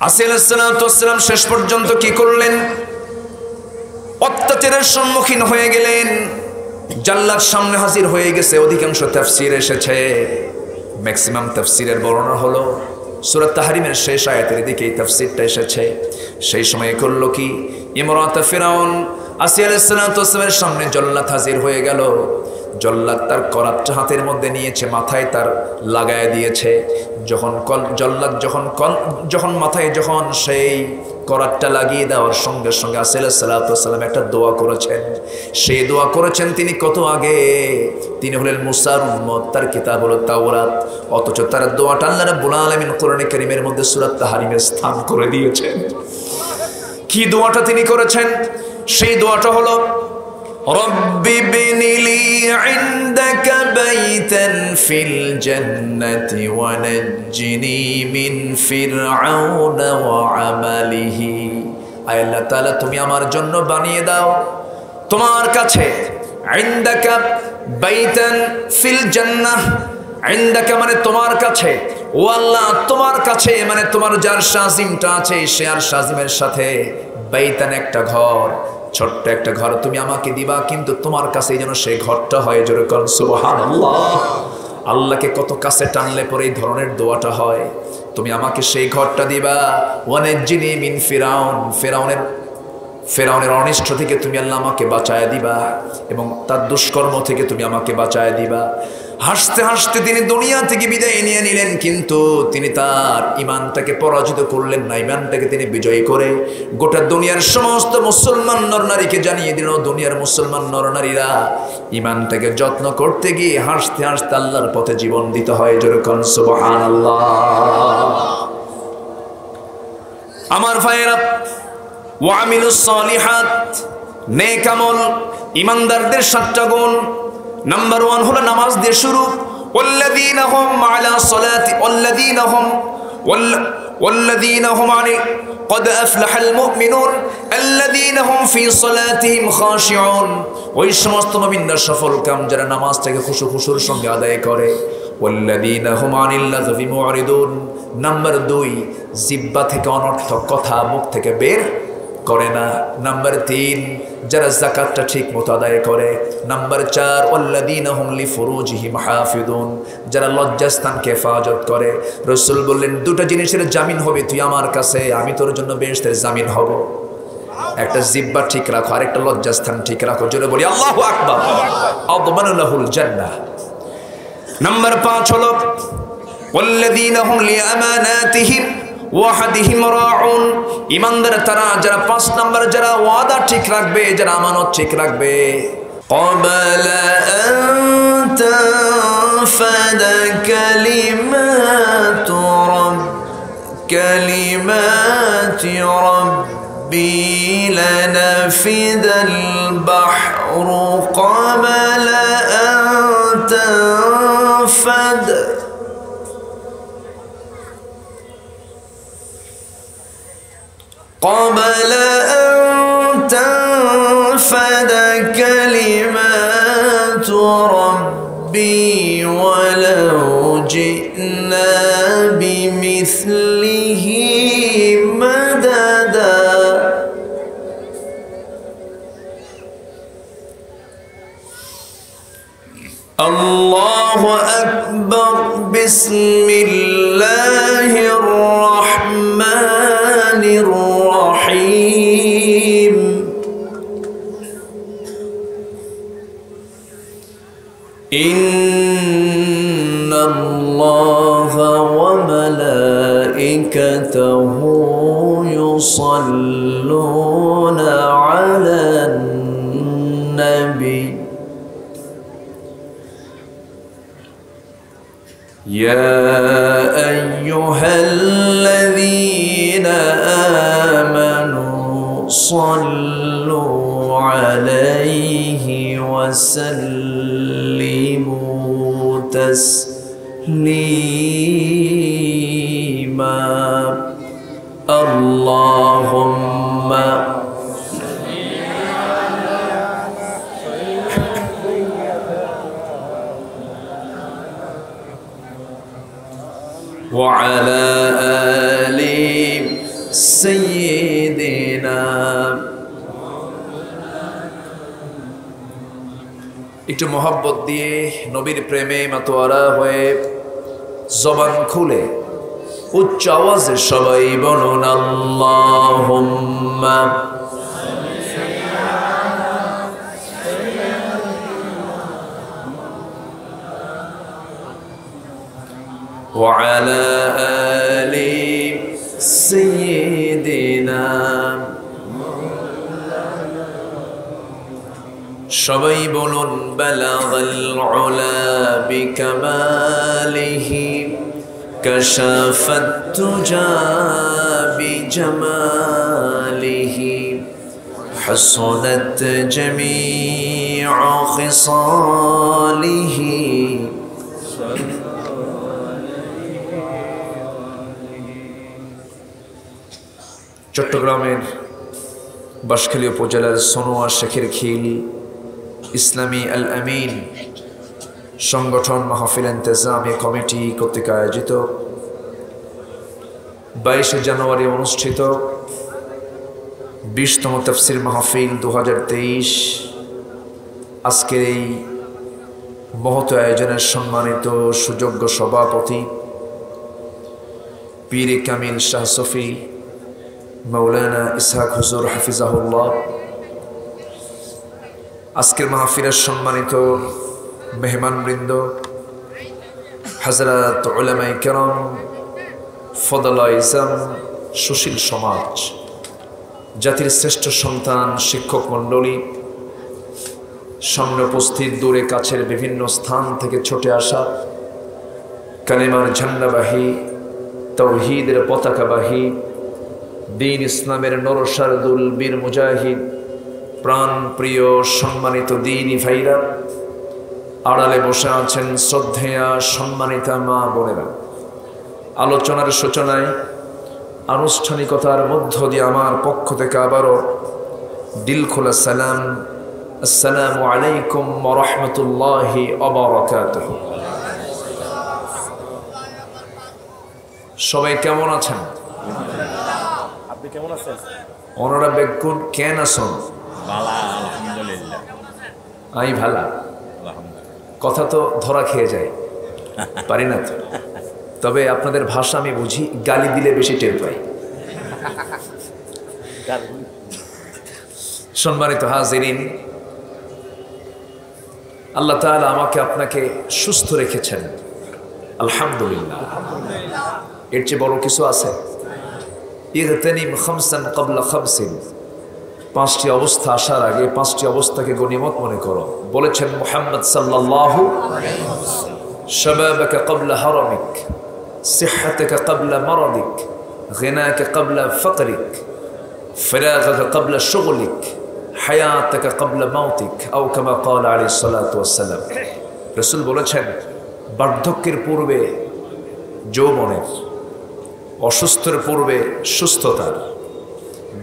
আসি আলাইহিস সালাতু ওয়াস সালাম শেষ পর্যন্ত কি করলেন? অত্যাচারের সম্মুখীন হয়ে গেলেন। জাল্লাদ সামনে হাজির হয়ে গেছে। অধিকাংশ তাফসীর এসেছে, ম্যাক্সিমাম তাফসীরের বর্ণনা হলো সূরা তাহরিমের শেষ আয়াতের দিকে এই তাফসীরটা এসেছে। সেই সময় করলো কি, ইমরাত ফিরাউন আসি আলাইহিস সালাতু ওয়াস সালামের সামনে জল্লাদ হাজির হয়ে গেল। জল্লাদ তার করাতটা হাতের মধ্যে নিয়েছে, মাথায় তার লাগায় দিয়েছে। জল্লাদ যখন মাথায় যখন সেই করাতটা লাগিয়ে দেওয়ার সঙ্গে সঙ্গে আসি আলাইহিস সালাতু ওয়াস সালাম একটা দোয়া করেছেন। সেই দোয়া করেছেন তিনি কত আগে, তিনি হলেন মুসার উম্মত, তার কিতাব হলো তাওরাত। অথচ তার দোয়াটা আল্লাহ রাব্বুল আলামিন কোরআনে কারীমের মধ্যে সূরা তাহরিমের স্থান করে দিয়েছেন। কি দোয়াটা তিনি করেছেন? সেই দোয়াটা হলো রব্বি বিনিলি ইনদাকা বাইতান ফিল জান্নাতি ওয়া নাজ্জিনি মিন ফিরআউনা ওয়া আমালিহি। আয় আল্লাহ তাআলা, তুমি আমার জন্য বানিয়ে দাও তোমার কাছে ইনদাকা বাইতান ফিল জান্নাহ। ইনদাকা মানে তোমার কাছে, ও আল্লাহ তোমার কাছে মানে তোমার যার শাজিমটা আছে সে আর শাজিমের সাথে বাইতান একটা ঘর, ছোট্ট একটা ঘর তুমি আমাকে দিবা, কিন্তু তোমার কাছে যেন সেই ঘরটা হয়। জোরে কোন সুবহানাল্লাহ। আল্লাহকে কত কাছে টানলে পরে এই ধরনের দোয়াটা হয়। তুমি আমাকে সেই ঘরটা দিবা। ওয়ানাজ্জিনি মিন ফিরাউনের অনিষ্ট থেকে তুমি আল্লাহ আমাকে বাঁচায় দিবা, এবং তার দুষ্কর্ম থেকে তুমি আমাকে বাঁচায় দিবা। হাসতে হাসতে তিনি দুনিয়া থেকে বিদায় নিয়ে নিলেন, কিন্তু তিনি তার ইমানটাকে পরাজিত করলেন না। ইমানটাকে তিনি বিজয়ী করে গোটা দুনিয়ার সমস্ত মুসলমান নরনারীকে জানিয়ে দিল, দুনিয়ার মুসলমান নরনারীরা ইমানটাকে যত্ন করতে গিয়ে হাসতে হাসতে আল্লাহর পথে জীবন দিতে হয়। যেরকম সুবহানাল্লাহ। আমার ভাইয়েরা, ওয়ামিলুস সালিহাত, নেক আমল, ইমানদারদের 7টা গুণ। নাম্বার 1 হলো নামাজ দিয়ে শুরু। ওয়াল্লাযীনা হুম আলা সালাতি ওয়াল্লাযীনা হুম আনি قد أفلح المؤمنون الذين هم في صلاتهم خاشعون। ওই সমস্ত মুমিনরা সফল কাম যারা নামাজটাকে খুশুর সঙ্গে আদায় করে। ওয়াল্লাযীনা হুম আনিল লাগবি মুরিদুন। নাম্বার 2, জিহ্বা থেকে অনর্থক কথা মুখ থেকে বের করে না। নাম্বার 3, যারা যাকাতটা ঠিক মতো আদায় করে। নাম্বার 4, ওয়াল্লাযীনা হুম লিফুরুজিহিম হাফিজুন, যারা লজ্জাস্থানকে হেফাজত করে। রাসূল বললেন 2টা জিনিসের জামিন হবে তুই আমার কাছে, আমি তোর জন্য বেহেশতের জামিন হব। একটা জিহ্বা ঠিক রাখো, আরেকটা লজ্জাস্থান ঠিক রাখো। জোরে বলি আল্লাহু আকবার। আযমানু লাহুল জান্নাহ। নাম্বার 5 হলো ওয়াল্লাযীনা হুম লিআমানাতিহিম ওয়াহাদিহিম রাউন। ইমানদার তারা যারা 5 নাম্বার যারা ওয়াদা ঠিক রাখবে, যারা আমানত ঠিক রাখবে। ক্বাবলা আন তানফাদা কালিমাতি রাব্বি লানাফিদাল বাহরু ক্বাবলা আন তানফাদা قبل أن تنفد كلمات ربي ولو جئنا بمثله مددا الله أكبر بسم الله الرحمن الرحيم إن الله وملائكته يصلون على النبي يا أيها الذين آمنوا صلوا عليه وسلموا تسليما اللهم وعلى آل سيدنا একটু মোহাব্বত দিয়ে নবীর প্রেমে মাতোয়ারা হয়ে জবান খুলে উচ্চ আওয়াজে সবাই বলুন আল্লাহুম্মা ওয়া আলা আলি সাইয়্যিদিনা সবাই বলুন বালাগাল উলা বিকামালিহি কাশাফাত তুজা বিজামালিহি হাসানাত জামিউ খিসালিহি চট্টগ্রামের বাঁশখালী উপজেলার সোনোয়া শেখের খিল ইসলামী আল আমিন সংগঠন মাহফিল ইন্তেজামি কমিটি কর্তৃক আয়োজিত 22 জানুয়ারি অনুষ্ঠিত 20তম তাফসীর মাহফিল 2023 আজকের এই মহৎ আয়োজনের সম্মানিত সুযোগ্য সভাপতি পীর কামিল শাহ সফি মাওলানা ইসহাক হুজুর হাফিজাহুল্লাহ, আজকের মাহফিলের সম্মানিত মেহমানবৃন্দ, হযরত উলামায়ে কেরাম, ফদলায়ে ইজম, সুশীল সমাজ, জাতির শ্রেষ্ঠ সন্তান, শিক্ষক মণ্ডলী, সামনে উপস্থিত দূরে কাছের বিভিন্ন স্থান থেকে ছুটে আসা কালেমার ঝান্ডাবাহী, তাওহীদের পতাকাবাহী, দ্বীন ইসলামের নরসারদুল বীর মুজাহিদ, প্রাণ প্রিয় সম্মানিত দ্বীনি ভাইরা, আড়ালে বসে আছেন শ্রদ্ধেয়া সম্মানিতা মা বোনেরা, আলোচনার সূচনায় আনুষ্ঠানিকতার মধ্য দিয়ে আমার পক্ষ থেকে আবারও দিল খোলা সালাম, আসসালামু আলাইকুম ওয়া রাহমাতুল্লাহি ওয়া বারাকাতুহু। সবাই কেমন আছেন? আপনি কেমন আছেন? ওনারা বেগুন কেন আছেন? ভালো, আলহামদুলিল্লাহ। আমি ভালা। আলহামদুলিল্লাহ। কথা তো ধরা খেয়ে যায়, পারি না তো। তবে আপনাদের ভাষা আমি বুঝি, গালি দিলে বেশি টের পাই। সম্মানিত হাজিরিন, আল্লাহ তাআলা আমাকে আপনাকে সুস্থ রেখেছেন, আলহামদুলিল্লাহ। এর চেয়ে বড় কিছু আছে? ইগতানিম খামসান ক্বাবলা খামসিন, 5টি অবস্থা আসার আগে 5টি অবস্থাকে গনিমত মনে করো। বলেছেন মুহাম্মদ সাল্লাল্লাহু আলাইহি ওয়াসাল্লাম, শাবাবাকা ক্বাবলা হারামিক, সিহহাতাকা ক্বাবলা মারাদিক, গিনাকা ক্বাবলা ফাকরিক, ফিরাগাকা ক্বাবলা শুগলিক, হায়াতাকা ক্বাবলা মাউতিক, আও কামা ক্বালা আলাইহিস সালাতু ওয়াস সালাম। রাসূল বলেছেন, বার্ধক্যের পূর্বে যৌবনের, অসুস্থের পূর্বে সুস্থতার,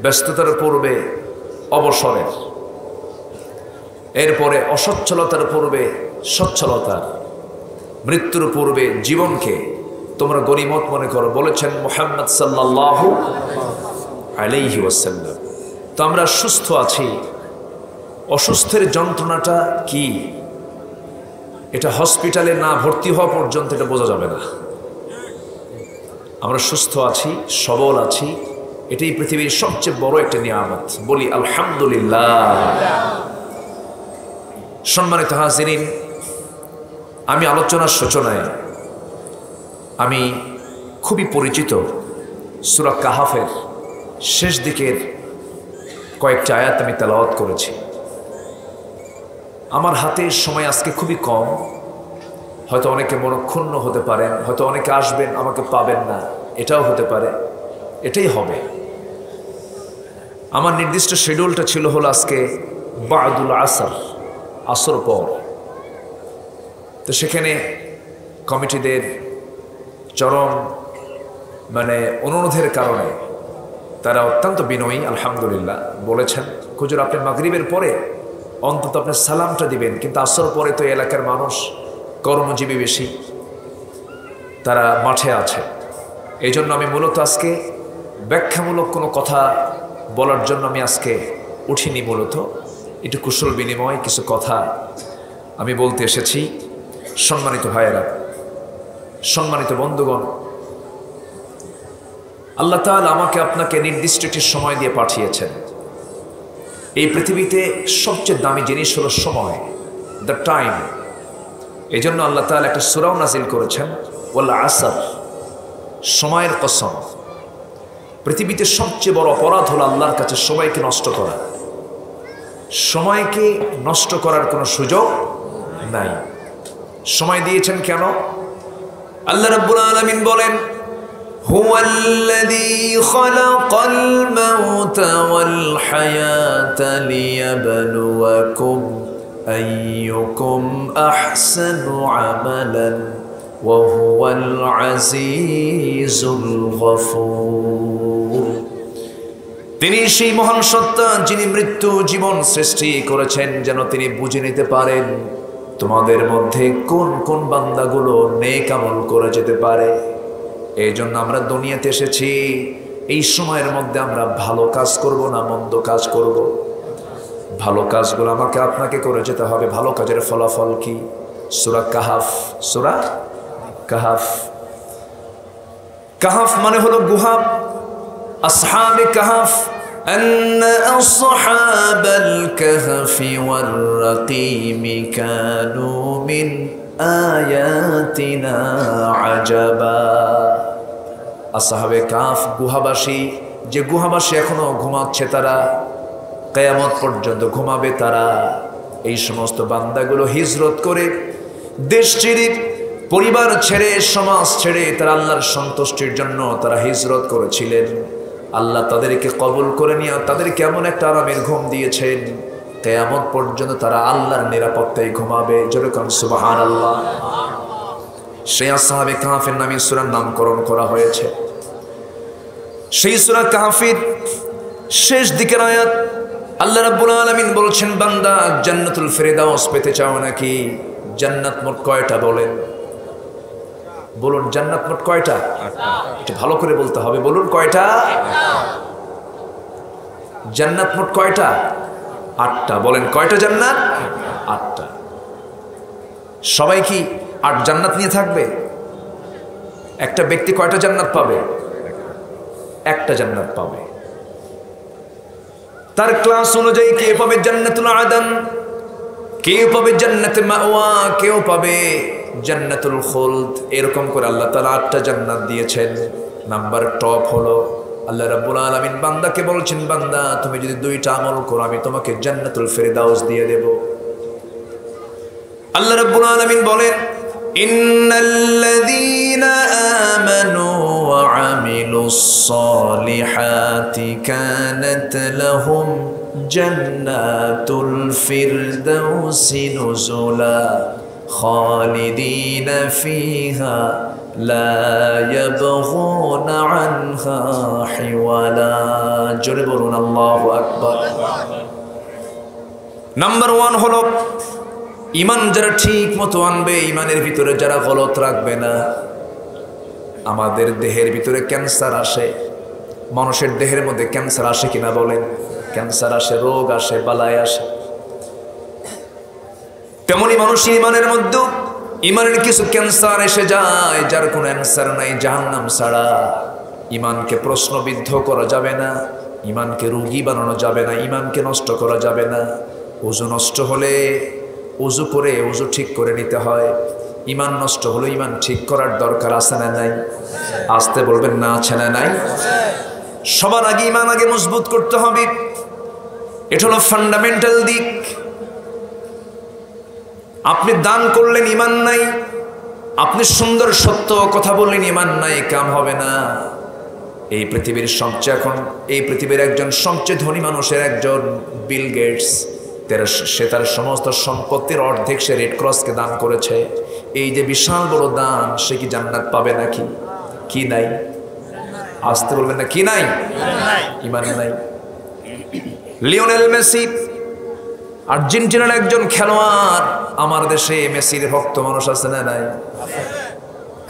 ব্যস্ততার পূর্বে অবসরের, এরপরে অসচ্ছলতার পূর্বে সচ্ছলতার, মৃত্যুর পূর্বে জীবনকে তোমরা গনিমত মনে করো, বলেছেন মুহাম্মদ সাল্লাল্লাহু আলাইহি ওয়াসাল্লাম। তো আমরা সুস্থ আছি, অসুস্থের যন্ত্রণাটা কি এটা হসপিটালে না ভর্তি হওয়া পর্যন্ত এটা বোঝা যাবে না। আমরা সুস্থ আছি, সবল আছি, এটাই পৃথিবীর সবচেয়ে বড় একটা নিয়ামত। বলি আলহামদুলিল্লাহ। সম্মানিত হাজিরিন, আমি আলোচনার সূচনায় আমি খুবই পরিচিত সূরা কাহাফের শেষ দিকের কয়েকটা আয়াত আমি তেলাওয়াত করেছি। আমার হাতে সময় আজকে খুবই কম, হয়তো অনেকে মনক্ষুণ্ণ হতে পারেন, হয়তো অনেকে আসবেন আমাকে পাবেন না, এটাও হতে পারে, এটাই হবে। আমার নির্দিষ্ট শিডিউলটা ছিল হলো আজকে বাদুল আসর, আসর পর। তো সেখানে কমিটিদের চরম অনুরোধের কারণে তারা অত্যন্ত বিনয়ী, আলহামদুলিল্লাহ, বলেছেন হুজুর আপনি মাগরিবের পরে অন্তত আপনি সালামটা দিবেন, কিন্তু আসর পরে তো এলাকার মানুষ কর্মজীবী বেশি, তারা মাঠে আছে, এই জন্য আমি মূলত আজকে ব্যাখ্যামূলক কোনো কথা বলার জন্য আমি আজকে উঠিনি, মূলত একটু কুশল বিনিময় কিছু কথা আমি বলতে এসেছি। সম্মানিত ভাইয়েরা, সম্মানিত বন্ধুগণ, আল্লাহ তাআলা আমাকে আপনাকে নির্দিষ্ট একটি সময় দিয়ে পাঠিয়েছেন। এই পৃথিবীতে সবচেয়ে দামি জিনিস হলো সময়, দ্য টাইম। এই জন্য আল্লাহ তাআলা একটা সূরাও নাজিল করেছেন, ওয়াল আসর, সময়ের কসম। পৃথিবীতে সবচেয়ে বড় অপরাধ হলো আল্লাহর কাছে সময়কে নষ্ট করা। সময়কে নষ্ট করার কোনো সুযোগ নাই। সময় দিয়েছেন কেন? আল্লাহ রাব্বুল আলামিন বলেন, হুয়াল্লাযী খালাকাল মাউতা ওয়াল হায়াতা লিয়াবলুয়াকুম আইয়ুকুম আহসানু আমালান ওয়া হুয়াল আজিজুল গফুর। তিনি সেই মহান সত্তা যিনি মৃত্যু জীবন সৃষ্টি করেছেন যেন তিনি বুঝে নিতে পারেন তোমাদের মধ্যে কোন কোন বান্দাগুলো নেক আমল করে যেতে পারে। এই জন্য আমরা দুনিয়াতে এসেছি, এই সময়ের মধ্যে আমরা ভালো কাজ করব না মন্দ কাজ করব? ভালো কাজগুলো আমাকে আপনাকে করে যেতে হবে। ভালো কাজের ফলাফল কি? সূরা কাহাফ, সূরা কাহাফ। কাহাফ মানে হলো গুহা। আসহাবে কাহাফ, أن أصحاب الكهف والرقيم كانوا من آياتنا عجبا। আসহাবে কাহাফ গুহাবাসী, যে গুহাবাসী এখনো ঘুমাচ্ছে, তারা কিয়ামত পর্যন্ত ঘুমাবে। তারা এই সমস্ত বান্দাগুলো হিজরত করে, দেশ ছেড়ে, পরিবার ছেড়ে, সমাজ ছেড়ে তারা আল্লাহর সন্তুষ্টির জন্য তারা হিজরত করেছিলেন। আল্লাহ তাদেরকে কবুল করে নিয়ে তাদেরকে এমন একটা আরামের ঘুম দিয়েছেন, কিয়ামত পর্যন্ত তারা আল্লাহর নিরাপত্তায় ঘুমাবে। যেরকম সুবহানাল্লাহ। সেই আসহাবে কাহাফের নামে সূরার নামকরণ করা হয়েছে। সেই সূরা কাহাফের শেষ দিকের আয়াত আল্লাহ রাব্বুল আলামিন বলছেন, বান্দা জান্নাতুল ফিরদাউস পেতে চাও নাকি? জান্নাত মোট কয়টা বলেন? বলুন, জান্নাত মোট কয়টা? একটু ভালো করে বলতে হবে, বলুন কয়টা? জান্নাত মোট কয়টা? 8টা। বলেন কয়টা জান্নাত? 8টা। সবাই কি 8 জান্নাত নিয়ে থাকবে? একটা ব্যক্তি কয়টা জান্নাত পাবে? একটা জান্নাত পাবে। তার ক্লাস অনুযায়ী কে পাবে জান্নাতুল আদন, কেউ পাবে জান্নাতে মাওয়া, কেউ পাবে জান্নাতুল খুলদ। এরকম করে আল্লাহ তাআলা 8টা জান্নাত দিয়েছেন। নাম্বার টপ হলো আল্লাহ রাব্বুল আলামিন বান্দাকে বলছেন, বান্দা তুমি যদি 2টা আমল করো আমি তোমাকে জান্নাতুল ফিরদাউস দিয়ে দেব। আল্লাহ রাব্বুল আলামিন বলেন, ইন্নাল্লাযীনা আমানু ওয়া আমিলুস সালিহাতি কানাত লাহুম জান্নাতুল ফিরদাউসি নুজুলা খালিদিনা ফিহা লা ইয়াবগুনা আনহা হিওয়ালা। জোরে বলুন আল্লাহু আকবার। নাম্বার 1 হলো ঈমান যারা ঠিক মতো আনবে, ঈমানের ভিতরে যারা গলত রাখবে না। আমাদের দেহের ভিতরে ক্যান্সার আসে, মানুষের দেহের মধ্যে ক্যান্সার আসে কিনা বলেন? ক্যান্সার আসে, রোগ আসে, বালাই আসে। তেমনি মানুষের ঈমানের মধ্যে ঈমানের কিছু ক্যান্সার এসে যায়, যার কোনো অ্যান্সার নাই জাহান্নাম ছাড়া। ঈমানকে প্রশ্নবিদ্ধ করা যাবে না, ঈমানকে রোগী বানানো যাবে না, ঈমানকে নষ্ট করা যাবে না। ওযু নষ্ট হলে ওযু করে ওযু ঠিক করে নিতে হয়। ঈমান নষ্ট হলো, ঈমান ঠিক করার দরকার আছে না নাই? আসতে বলবেন না, আছে না নাই? সবার আগে ঈমান আগে মজবুত করতে হবে। এটা হলো ফান্ডামেন্টাল দিক। আপনি দান করলেন, ঈমান নাই। আপনি সুন্দর সত্য কথা বললেন, ঈমান নাই, কাম হবে না। এই পৃথিবীর এই পৃথিবীর একজন সবচেয়ে ধনী মানুষের একজন বিল গেটস, সে তার সমস্ত সম্পত্তির অর্ধেক সে রেড ক্রসকে দান করেছে। এই যে বিশাল বড় দান, সে কি জান্নাত পাবে নাকি? কি নাই? আসতে বলবেন না, কি নাই? ঈমান নাই। লিওনেল মেসি আর্জেন্টিনার একজন খেলোয়াড়, আমার দেশে মেসির ভক্ত মানুষ আছে না নাই?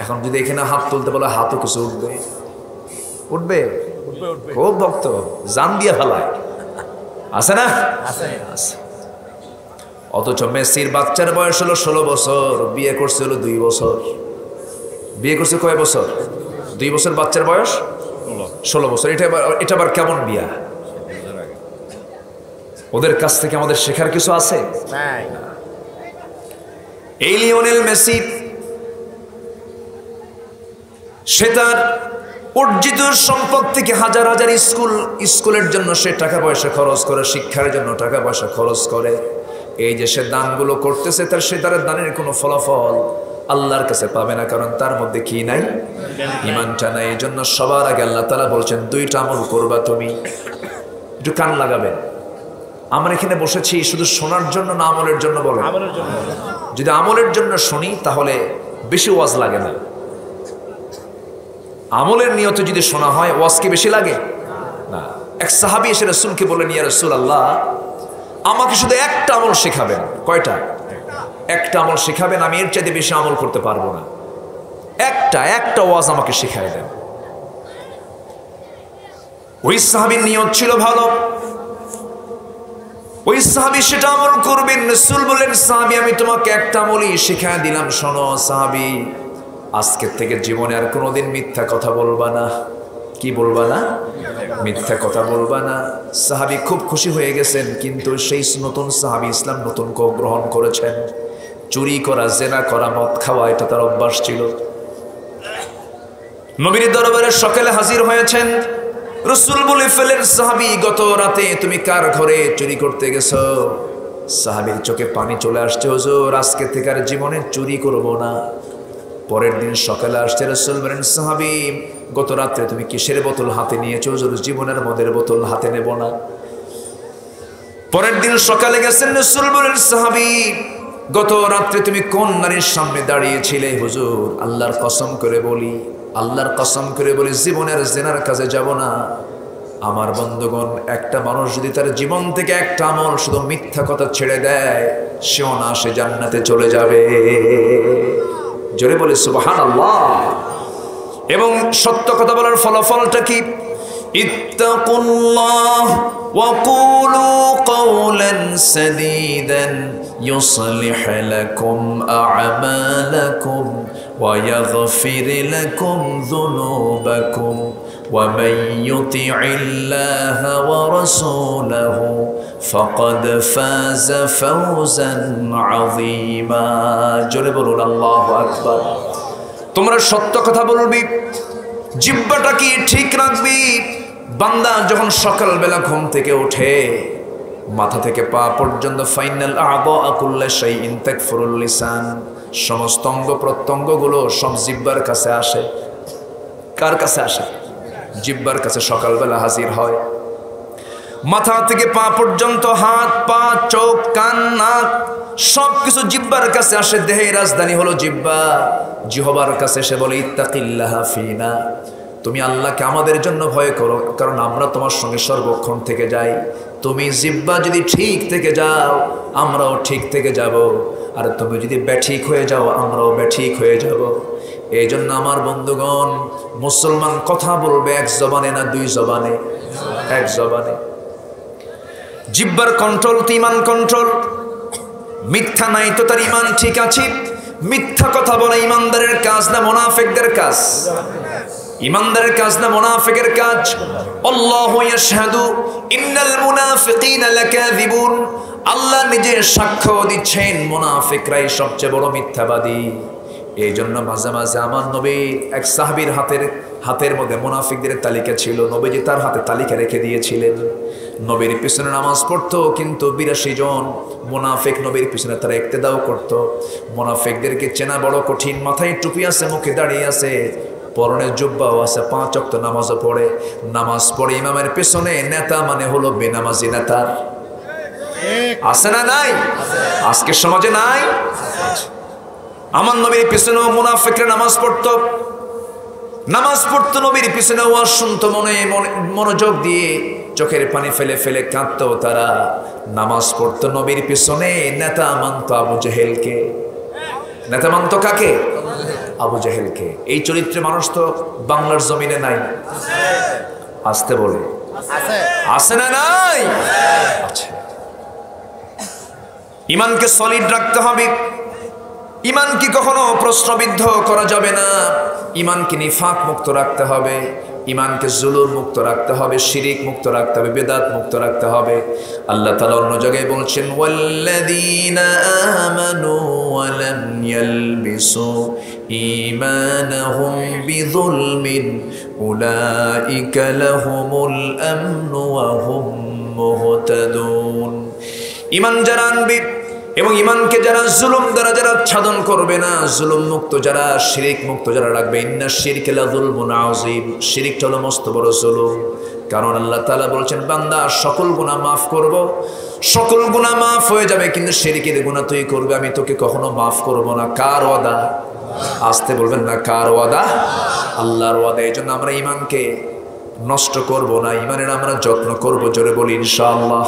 এখন যদি এখানে হাত তুলতে বলে, হাতও কিছু উঠবে? উঠবে? খুব ভক্ত, জান দিয়া ফেলায়, আছে না? আছে। অথচ মেসির বাচ্চার বয়স হলো 16 বছর, বিয়ে করছে হলো 2 বছর। বিয়ে করছে কয় বছর? 2 বছর, বাচ্চার বয়স 16 বছর। এটা আবার কেমন বিয়া? ওদের কাছ থেকে আমাদের শেখার কিছু আছে? এই লিওনেল মেসি, সে তার অর্জিত সম্পদ থেকে হাজার হাজার স্কুলের জন্য সে টাকা পয়সা খরচ করে, শিক্ষার জন্য টাকা পয়সা খরচ করে। এই যে সে দানগুলো করতেছে, সে তার দানের কোনো ফলাফল আল্লাহর কাছে পাবে না, কারণ তার মধ্যে কি নাই? ঈমানটা নাই। এই জন্য সবার আগে আল্লাহ তাআলা বলছেন 2টা আমল করবা তুমি। একটু কান লাগাবেন। আমরা এখানে বসেছি শুধু শোনার জন্য না আমলের জন্য? বলেন। যদি আমলের জন্য শুনি তাহলে বেশি ওয়াজ লাগে না। আমলের নিয়তে যদি শোনা হয়, ওয়াজ কি বেশি লাগে না? এক সাহাবী এসে রাসূলকে বললেন, ইয়া রাসূলুল্লাহ, আমাকে শুধু একটা আমল শেখাবেন। কয়টা? একটা আমল শেখাবেন, আমি এর চাইতে বেশি আমল করতে পারবো না। একটা ওয়াজ আমাকে শেখায় দেন। ওই সাহাবীর নিয়ত ছিল ভালো, ওই সাহাবী সেটা আমল করবেন। রাসূল বললেন, সাহাবী, আমি তোমাকে একটা আমলই শিখায় দিলাম, শোনো সাহাবী, আজকের থেকে জীবনে আর কোনোদিন মিথ্যা কথা বলবা না। কি বলবা না? মিথ্যা কথা বলবা না। সাহাবী খুব খুশি হয়ে গেছেন, কিন্তু সেই নতুন সাহাবী ইসলাম নতুন গ্রহণ করেছেন। চুরি করা, জেনা করা, মদ খাওয়া, এটা তার অভ্যাস ছিল। নবীর দরবারে সকালে হাজির হয়েছেন। রাসূল বলে ফেলেন, সাহাবী, গত রাতে তুমি কার ঘরে চুরি করতে গেছো? সাহাবীর চোখে পানি চলে আসছে, হুজুর, আজকে থেকে আর জীবনে চুরি করব না। পরের দিন সকালে আসছে, রাসূল বলেন, সাহাবী, গত রাত্রে তুমি কিসের বোতল হাতে নিয়েছো? হুজুর, জীবনের মদের বোতল হাতে নেব না। পরের দিন সকালে গেছেন, রাসূল বলেন, সাহাবী, গত রাত্রে তুমি কোন নারীর সামনে দাঁড়িয়েছিলে? হুজুর, আল্লাহর কসম করে বলি, জীবনের জেনার কাছে যাব না। আমার বন্ধুগণ, একটা মানুষ যদি তার জীবন থেকে একটা আমল, শুধু মিথ্যা কথা ছেড়ে দেয়, সেও না, সে জান্নাতে চলে যাবে। জোরে বলে সুবহানাল্লাহ। এবং সত্য কথা বলার ফলাফলটা কি? ইত্তাকুল্লাহ ওয়া কুলু কওলান সাদীদান ইউসলিহ লাকুম আ'মালাকুম ওয়া ইয়াগফির লাকুম যুনুবাকুম ওয়া মান ইউতি'ইল্লাহা ওয়া রাসূলাহু ফাকাদ ফাযা ফাওজান আযীমা। জোরে বলুন আল্লাহু আকবার। তোমরা সত্য কথা বলবি, জিহ্বাটা কি ঠিক রাখবি। বান্দা যখন সকালবেলা ঘুম থেকে ওঠে, মাথা থেকে পা পর্যন্ত, ফাইনাল আ'দা কুল্লা শাইইন তাকফুরুল লিসান, সমস্ত অঙ্গ প্রত্যঙ্গগুলো সব জিহ্বার কাছে আসে। কার কাছে আসে? জিহ্বার কাছে সকালবেলা হাজির হয়। মাথা থেকে পা পর্যন্ত, হাত, পা, চোখ, কান, নাক, সবকিছু জিহ্বার কাছে আসে। দেহের রাজধানী হলো জিহ্বা। জিহ্বার কাছে সে বলে, ইত্তাকিল্লাহা ফিনা, তুমি আল্লাহকে আমাদের জন্য ভয় করো, কারণ আমরা তোমার সঙ্গে সর্বক্ষণ থেকে যাই। তুমি জিহ্বা যদি ঠিক থেকে যাও, আমরাও ঠিক থেকে যাব, আর তুমি যদি ব্যাঠিক হয়ে যাও, আমরাও ব্যাঠিক হয়ে যাব। এই জন্য আমার বন্ধুগণ, মুসলমান কথা বলবে এক জবানে না 2 জবানে? এক জবানে। জিহ্বার কন্ট্রোল তো ঈমান কন্ট্রোল। মিথ্যা নাই তো তার ঈমান ঠিক আছে? মিথ্যা কথা বলা ঈমানদারের কাজ না মুনাফিকদের কাজ? ঈমানদারের কাজ না মুনাফিকের কাজ? আল্লাহু ইয়াশহাদু ইন্নাল মুনাফিকিনা লাকাযিবুন। আল্লাহ নিজে সাক্ষ্য দিচ্ছেন, মুনাফিকরাই সবচেয়ে বড় মিথ্যাবাদী। এই জন্য মাঝে মাঝে আমার নবী, এক সাহাবীর হাতের মধ্যে মুনাফিকদের তালিকা ছিল। নবীজি তার হাতে তালিকা রেখে দিয়েছিলেন। নবীর পিছনে নামাজ পড়তো, কিন্তু 82 জন মুনাফিক নবীর পিছনে তারা ইক্তেদাও করত। মুনাফিকদেরকে চেনা বড় কঠিন। মাথায় টুপি আছে, মুখে দাঁড়িয়ে আছে, পরনে জুব্বাও আছে, 5 ওয়াক্ত নামাজও পড়ে। নামাজ পড়ে ইমামের পেছনে। নেতা মানে হলো বেনামাজি নেতা। আছে না নাই? আজকের সমাজে নাই? আমার নবীর পিছনেও মুনাফিকরা নামাজ পড়তো। নবীর পিছনে ওয়াজ শুনতো, মনোযোগ দিয়ে চোখের পানি ফেলে ফেলে কাঁদতো তারা। নামাজ পড়তো নবীর পিছনে। নেতা মানতো আবু জেহেলকে। নেতা মানতো কাকে? আবু জেহেলকে। এই চরিত্রে মানুষ তো বাংলার জমিনে নাই। আসতে বলে আছে আছে না নাই? আছে। ইমানকে সলিড রাখতে হবে। ইমানকে কখনো প্রশ্নবিদ্ধ করা যাবে না। ইমানকে নিফাক মুক্ত রাখতে হবে, ইমানকে জুলুম মুক্ত রাখতে হবে, শিরিক মুক্ত রাখতে হবে, বেদাত মুক্ত রাখতে হবে। আল্লাহ তাআলা অন্য জায়গায় বলছেন, ওয়াল্লাযীনা আমানু ওয়া লাম ইয়ালবিসু ঈমানাহুম বিযুলমিন উলাইকা লাহুমুল আমনু ওয়া হুম মুহতাদুন। ঈমান যারা আনবে এবং ঈমানকে যারা জুলুম দ্বারা যারা আচ্ছাদন করবে না, জুলুম মুক্ত যারা, শিরিক মুক্ত যারা রাখবে, ইন্না শিরকা লাযুলমুন আযীম, শিরিকটা হলো মস্ত বড় জুলুম। কারণ আল্লাহ তাআলা বলছেন, বান্দা সকল গুনাহ মাফ করব, সকল গুনাহ মাফ হয়ে যাবে, কিন্তু শিরকের গুনাহ তুই করবে, আমি তোকে কখনো মাফ করব না। কার ওয়াদা? আসতে বলবেন না, কার ওয়াদা? আল্লাহর ওয়াদা। এই জন্য আমরা ঈমানকে নষ্ট করব না, ঈমানের আমরা যত্ন করব। জোরে বলি ইনশাআল্লাহ।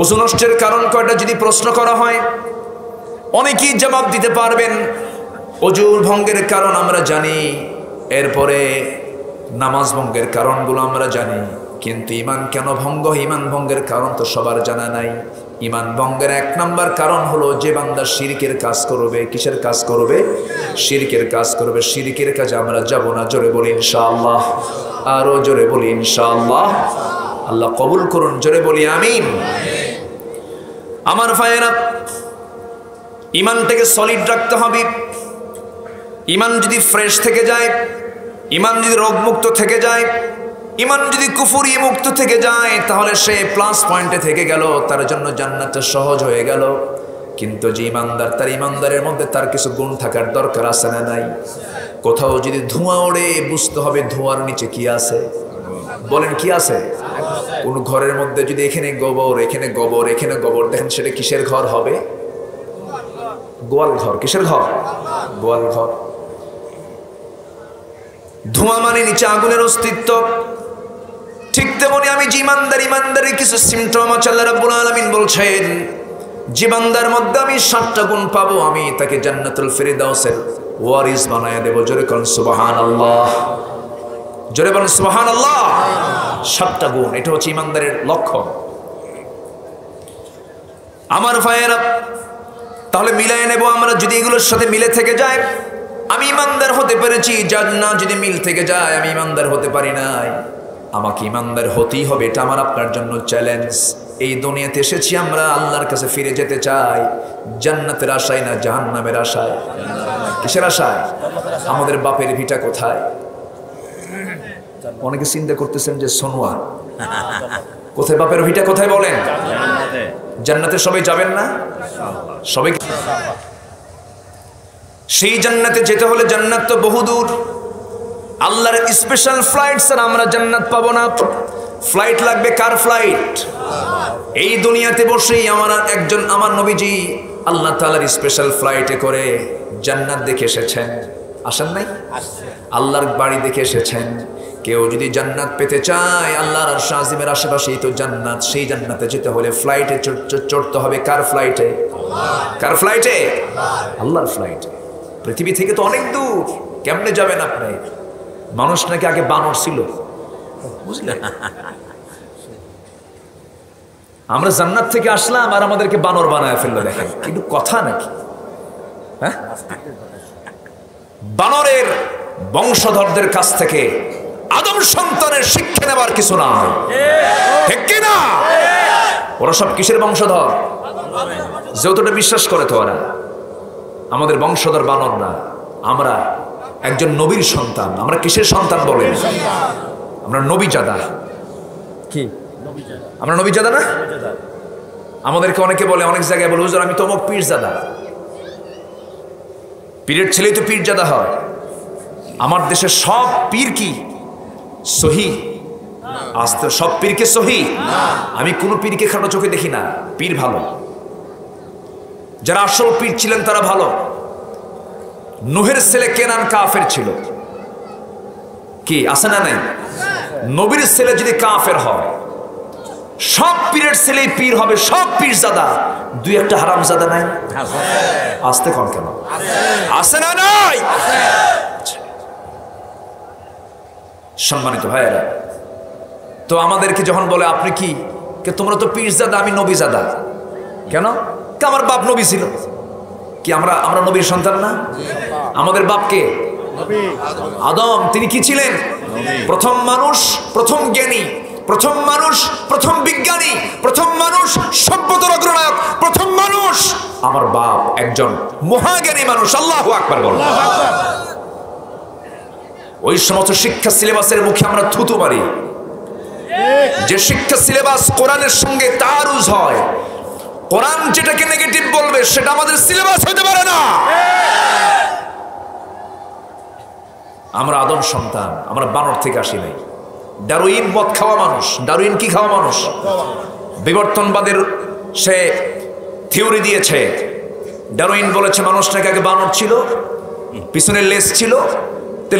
ওযু নষ্টের কারণ কয়টা যদি প্রশ্ন করা হয়, অনেকেই জবাব দিতে পারবেন। ওযুর ভঙ্গের কারণ আমরা জানি, এরপরে নামাজ ভঙ্গের কারণগুলো আমরা জানি, কিন্তু ঈমান কেন ভঙ্গ, ঈমান ভঙ্গের কারণ তো সবার জানা নাই। ঈমান ভঙ্গের 1 নাম্বার কারণ হলো, যে বান্দা শিরকের কাজ করবে। কিসের কাজ করবে? শিরকের কাজ করবে। শিরকের কাজে আমরা যাব না। জোরে বলি ইনশাআল্লাহ। আরো জোরে বলি ইনশাআল্লাহ। আল্লাহ কবুল করুন। জোরে বলি আমিন। আমার ভাইয়েরা, ঈমানটাকে সলিড রাখতে হবে। ঈমান যদি ফ্রেশ থেকে যায়, ঈমান যদি রোগমুক্ত থেকে যায়, ঈমান যদি কুফরি মুক্ত থেকে যায়, তাহলে সে প্লাস পয়েন্টে থেকে গেল, তার জন্য জান্নাতটা সহজ হয়ে গেল। কিন্তু যে ঈমানদার, তার ঈমানদারের মধ্যে তার কিছু গুণ থাকার দরকার আছে না নাই? কোথাও যদি ধোঁয়া ওড়ে, বুঝতে হবে ধোঁয়ার নিচে কি আছে। বলেন কি আছে? কোন ঘরের মধ্যে যদি এখানে গোবর, এখানে গোবর, এখানে গোবর, দেখেন সেটা কিসের ঘর হবে? গোয়াল ঘর। কিসের ঘর? গোয়াল ঘর। ধোঁয়া মানে নিচে আগুনের অস্তিত্ব। ঠিক তেমনি আমি যে ঈমানদার, ঈমানদারের কিছু সিমটম আছে। আল্লাহ রাব্বুল আলামিন বলছেন, যে বান্দার মধ্যে আমি 7টা গুণ পাবো, আমি তাকে জান্নাতুল ফিরদাউসের ওয়ারিস বানায় দেব। জোরে কোন সুবহানাল্লাহ। জোরে বলেন সুবহানাল্লাহ। 7টা গুণ, এটা হচ্ছে ঈমানদারের লক্ষণ। আমার ভাইয়েরা, তাহলে মিলাই নেব আমরা। যদি এগুলোর সাথে মিলে থেকে যায়, আমি ঈমানদার হতে পেরেছি। জান্নাত যদি মিল থেকে যায়, আমি ঈমানদার হতে পারি নাই। আমাকে ঈমানদার হতেই হবে। এটা আমার আপনার জন্য চ্যালেঞ্জ। এই দুনিয়াতে এসেছি আমরা আল্লাহর কাছে ফিরে যেতে চাই, জান্নাতের আশায় না, জাহান্নামের আশায়। কিসের আশায়? আমাদের বাপের ভিটা কোথায়? অনেকে চিন্তা করতেছেন যে সোনুয়া কোথায়, বাপের ভিটা কোথায়? বলেন। জান্নাতে সবাই যাবেন না? সবাই সেই জান্নাতে যেতে হলে, জান্নাত তো বহুদূর। আল্লাহর স্পেশাল ফ্লাইট স্যার, আমরা জান্নাত পাবো না। ফ্লাইট লাগবে। কার ফ্লাইট? এই দুনিয়াতে বসেই আমার নবীজি আল্লাহ তাআলার স্পেশাল ফ্লাইটে করে জান্নাত দেখে এসেছেন। আসেন নাই? আল্লাহর বাড়ি দেখে এসেছেন। কেউ যদি জান্নাত পেতে চায়, আল্লাহর আরশ আজিমের আশেপাশেই তো জান্নাত। সেই জান্নাতে যেতে হলে ফ্লাইটে চড়তে হবে। কার ফ্লাইটে? কার ফ্লাইটে? আল্লাহর ফ্লাইটে। পৃথিবী থেকে তো অনেক দূর, কেমনে যাবেন আপনি? মানুষ নাকি আগে বানর ছিল, বুঝলেন? আমরা জান্নাত থেকে আসলাম আর আমাদেরকে বানর বানায় ফেললো। দেখেন কিন্তু কথা নাকি? হ্যাঁ, বানরের বংশধরদের কাছ থেকে আদম সন্তানের শিক্ষা নেবার কিছু না, ঠিক কি না? ওরা সব কিসের বংশধর? যতটা বিশ্বাস করে তো ওরা। আমাদের বংশধর বানর না, আমরা একজন নবীর সন্তান। আমরা কিসের সন্তান বলেন? আমরা নবীজাদা। কি আমরা নবীজাদা না? আমাদেরকে অনেকে বলে, অনেক জায়গায় বলে, হুজুর আমি তো অমুক পীরজাদা। পীরের ছেলেই তো পীরজাদা হয়। আমার দেশের সব পীর কি সহি? আস্তে সব পীরকে সহি? আমি কোনো পীরকে খাটো চোখে দেখি না। পীর ভালো, যারা আসল পীর ছিলেন তারা ভালো। নূহের ছেলে কেনান কাফের ছিল, কি আছে না নাই? নবীর ছেলে যদি কাফের হয়, সব পীরের ছেলে পীর হবে, সব পীরজাদা। দুই একটা হারামজাদা নাই? আসতে কন কেন? আছে না নাই? সম্মানিত ভাইয়েরা, তো আমাদেরকে যখন বলে আপনি কি, তোমরা তো পীরজাদা, আমি নবীজাদা। কেন? আমার বাপ নবী ছিল। কি আমরা নবীর সন্তান না? আমাদের বাপ কে? আদম। তিনি কি ছিলেন? প্রথম মানুষ, প্রথম জ্ঞানী, প্রথম মানুষ, প্রথম বিজ্ঞানী, প্রথম মানুষ, সভ্যতার অগ্রনায়ক, প্রথম মানুষ আমার বাপ একজন মহাজ্ঞানী মানুষ। আল্লাহু আকবার বল। ওই সমস্ত শিক্ষা সিলেবাসের মুখে আমরা থুতু মারি। যে শিক্ষা সিলেবাস কোরআনের সঙ্গে তারুজ হয়, কোরআন যেটাকে নেগেটিভ বলবে সেটা আমাদের সিলেবাস হতে পারে না। আমরা আদম সন্তান, আমরা বানর থেকে আসি নাই। ডারউইন মদ খাওয়া মানুষ। ডারউইন কি খাওয়া মানুষ? বিবর্তনবাদের সে থিওরি দিয়েছে। ডারউইন বলেছে মানুষটাকে আগে বানর ছিল, পিছনে লেজ ছিল,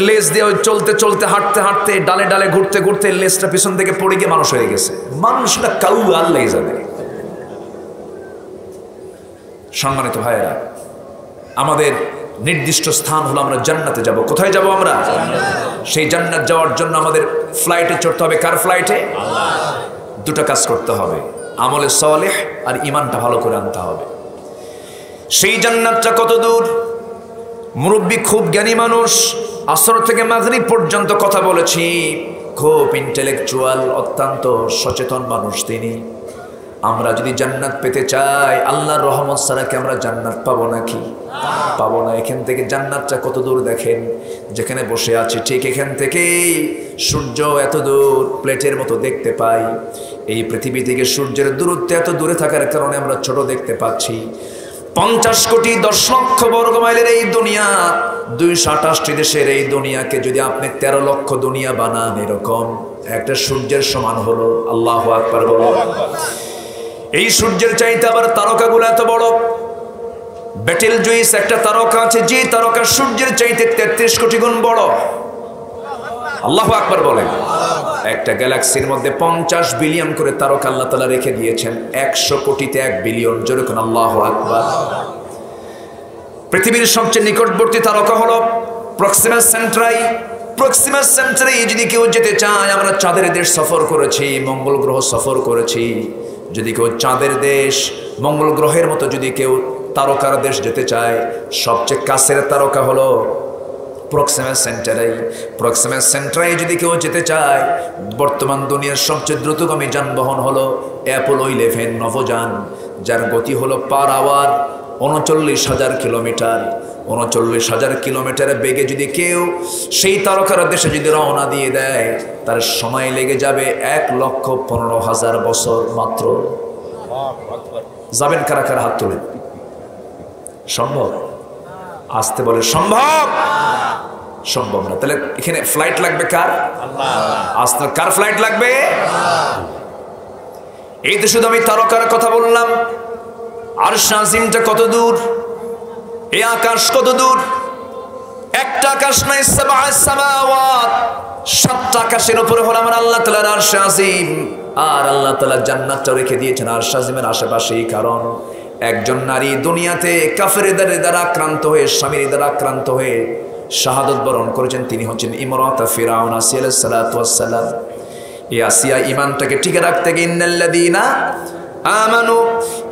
লেজ দিয়ে চলতে চলতে হাঁটতে হাঁটতে ডালে ডালে ঘুরতে ঘুরতে লেজটা পিছন থেকে পড়ে গিয়ে মানুষ হয়ে গেছে। মানুষটা কাউ আল্লাহ জানে। সম্মানিত ভাইয়েরা, আমাদের নির্দিষ্ট স্থান হলো আমরা জান্নাতে যাব। কোথায় যাব আমরা? সেই জান্নাত যাওয়ার জন্য আমাদের ফ্লাইটে চড়তে হবে। কার ফ্লাইটে? দুটো কাজ করতে হবে, আমলে সালেহ আর ঈমানটা ভালো করে আনতে হবে। সেই জান্নাতটা কত দূর? মুরব্বী খুব জ্ঞানী মানুষ, আসর থেকে মাগরিব পর্যন্ত কথা বলেছি, খুব ইন্টেলেকচুয়াল, অত্যন্ত সচেতন মানুষ তিনি। আমরা যদি জান্নাত পেতে চাই, আল্লাহর রহমত ছাড়া কি আমরা জান্নাত পাবো নাকি? পাবো না। এখান থেকে জান্নাতটা কত দূর দেখেন, যেখানে বসে আছি ঠিক এখান থেকেই সূর্য এত দূর প্লেটের মতো দেখতে পাই। এই পৃথিবী থেকে সূর্যের দূরত্ব এত দূরে থাকার কারণে আমরা ছোট দেখতে পাচ্ছি। 50 কোটি 10 লক্ষ বর্গ মাইলের এই দুনিয়া, 228টি দেশের এই দুনিয়াকে যদি আপনি 13 লক্ষ দুনিয়া বানান, এরকম একটা সূর্যের সমান হলো। আল্লাহু আকবার বলো। এই সূর্যের চাইতে আবার তারকাগুলো এত বড়। বেটেল জুইস একটা তারকা আছে, যে তারকা সূর্যের চাইতে 33 কোটি গুণ বড়। আল্লাহু আকবার বলেন। একটা গ্যালাক্সির মধ্যে 50 বিলিয়ন করে তারকা আল্লাহ তাআলা রেখে দিয়েছেন। 100 কোটিতে 1 বিলিয়ন। জোরে কোন আল্লাহু আকবার। পৃথিবীর সবচেয়ে নিকটবর্তী তারকা হলো প্রক্সিমা সেন্ট্রাই। প্রক্সিমা সেন্ট্রাই যদি কেউ যেতে চায়, আমরা চাঁদের দেশ সফর করেছি, মঙ্গল গ্রহ সফর করেছি। যদি কেউ চাঁদের দেশ, মঙ্গল গ্রহের মতো যদি কেউ তারকার দেশ যেতে চায়, সবচেয়ে কাছের তারকা হলো প্রক্সিমা সেন্ট্রাই। প্রক্সিমা সেন্ট্রাই যদি কেউ যেতে চায়, বর্তমান দুনিয়ার সবচেয়ে দ্রুতগামী যানবাহন হলো অ্যাপোলো 11 নভোযান, যার গতি হলো পার আওয়ার 39,000 কিলোমিটার। 39,000 কিলোমিটার বেগে যদি কেউ সেই তারকার দেশে যদি রওনা দিয়ে দেয়, তার সময় লেগে যাবে 1,15,000 বছর মাত্র। যাবেন কারা কারা? হাত তুলেন। সম্ভব? আসতে বলে সম্ভব? সম্ভব না। তাহলে এখানে ফ্লাইট লাগবে কার? আসতে কার ফ্লাইট লাগবে? এই তো শুধু আমি তারকার কথা বললাম। আরশ আজিমটা কত দূর? এই আকাশ কত দূর? একটা আকাশ নাই, 7 সামাওয়াত, 7টা আকাশের উপরে হলো আমার আল্লাহ তাআলার আরশ আজিম। আর আল্লাহ তাআলা জান্নাতটা রেখে দিয়েছেন আরশ আজিমের আশেপাশেই। কারণ একজন নারী দুনিয়াতে কাফেরদের দ্বারা আক্রান্ত হয়ে, স্বামীর দ্বারা আক্রান্ত হয়ে শাহাদত বরণ করেছেন। তিনি হচ্ছেন ইমরাত ফিরাউন, আসিয়া আলাইহিস সালাতু ওয়াস সালাম। এই আসিয়া ঈমানটাকে টিকে রাখতে গিয়ে ইন্নাল্লাযীনা আমানু,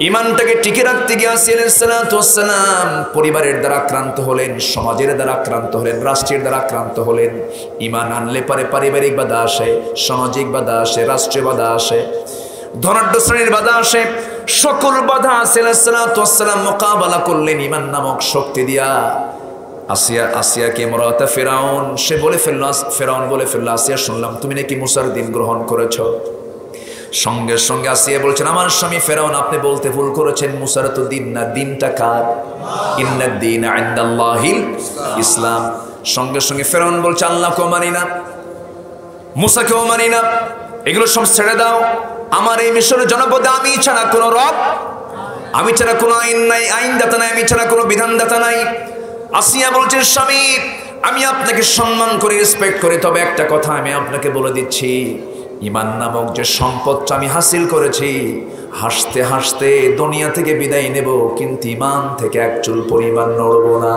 ঈমানটাকে টিকে রাখতে গিয়ে আসিয়া আলাইহিস সালাতু ওয়াস সালাম পরিবারের দ্বারা আক্রান্ত হলেন, সমাজের দ্বারা আক্রান্ত হলেন, রাষ্ট্রের দ্বারা আক্রান্ত হলেন। ঈমান আনলে পরে পারিবারিক বাধা আসে, সামাজিক বাধা আসে, রাষ্ট্রীয় বাধা আসে, ধনাঢ্য শ্রেণীর বাধা আসে। সকল বাধা আসিয়া আলাইহিস সালাতু ওয়াস সালাম মোকাবেলা করলেন ঈমান নামক শক্তি দিয়া। আসিয়াকে ইমরাত ফিরাউন, সে বলে ফেলল, ফিরাউন বলে ফেলল, আসিয়া শুনলাম তুমি নাকি মুসার দিন গ্রহণ করেছ। সঙ্গে সঙ্গে আসিয়া বলছেন, আমার স্বামী ফিরাউন, আপনি বলতে ভুল করেছেন, মুসার তো দিন না, দিনটা কার? ইন্নাদ দীনা ইনদাল্লাহিল ইসলাম। সঙ্গে সঙ্গে ফিরাউন বলছে, আল্লাহকেও মানি না, মুসাকেও মানি না, এগুলো সব ছেড়ে দাও। আমার এই মিশরের জনপদে আমি ছাড়া কোনো রব, আমি ছাড়া কোনো আইন নাই, আইনদাতা নাই, আমি ছাড়া কোনো বিধানদাতা নাই। আসিয়া বলছে, স্বামী আমি আপনাকে সম্মান করি, রেসপেক্ট করি, তবে একটা কথা আমি আপনাকে বলে দিচ্ছি, ঈমান নামক যে সম্পদটা আমি হাসিল করেছি, হাসতে হাসতে দুনিয়া থেকে বিদায় নেব, কিন্তু ঈমান থেকে এক চুল পরিমাণ নড়ব না।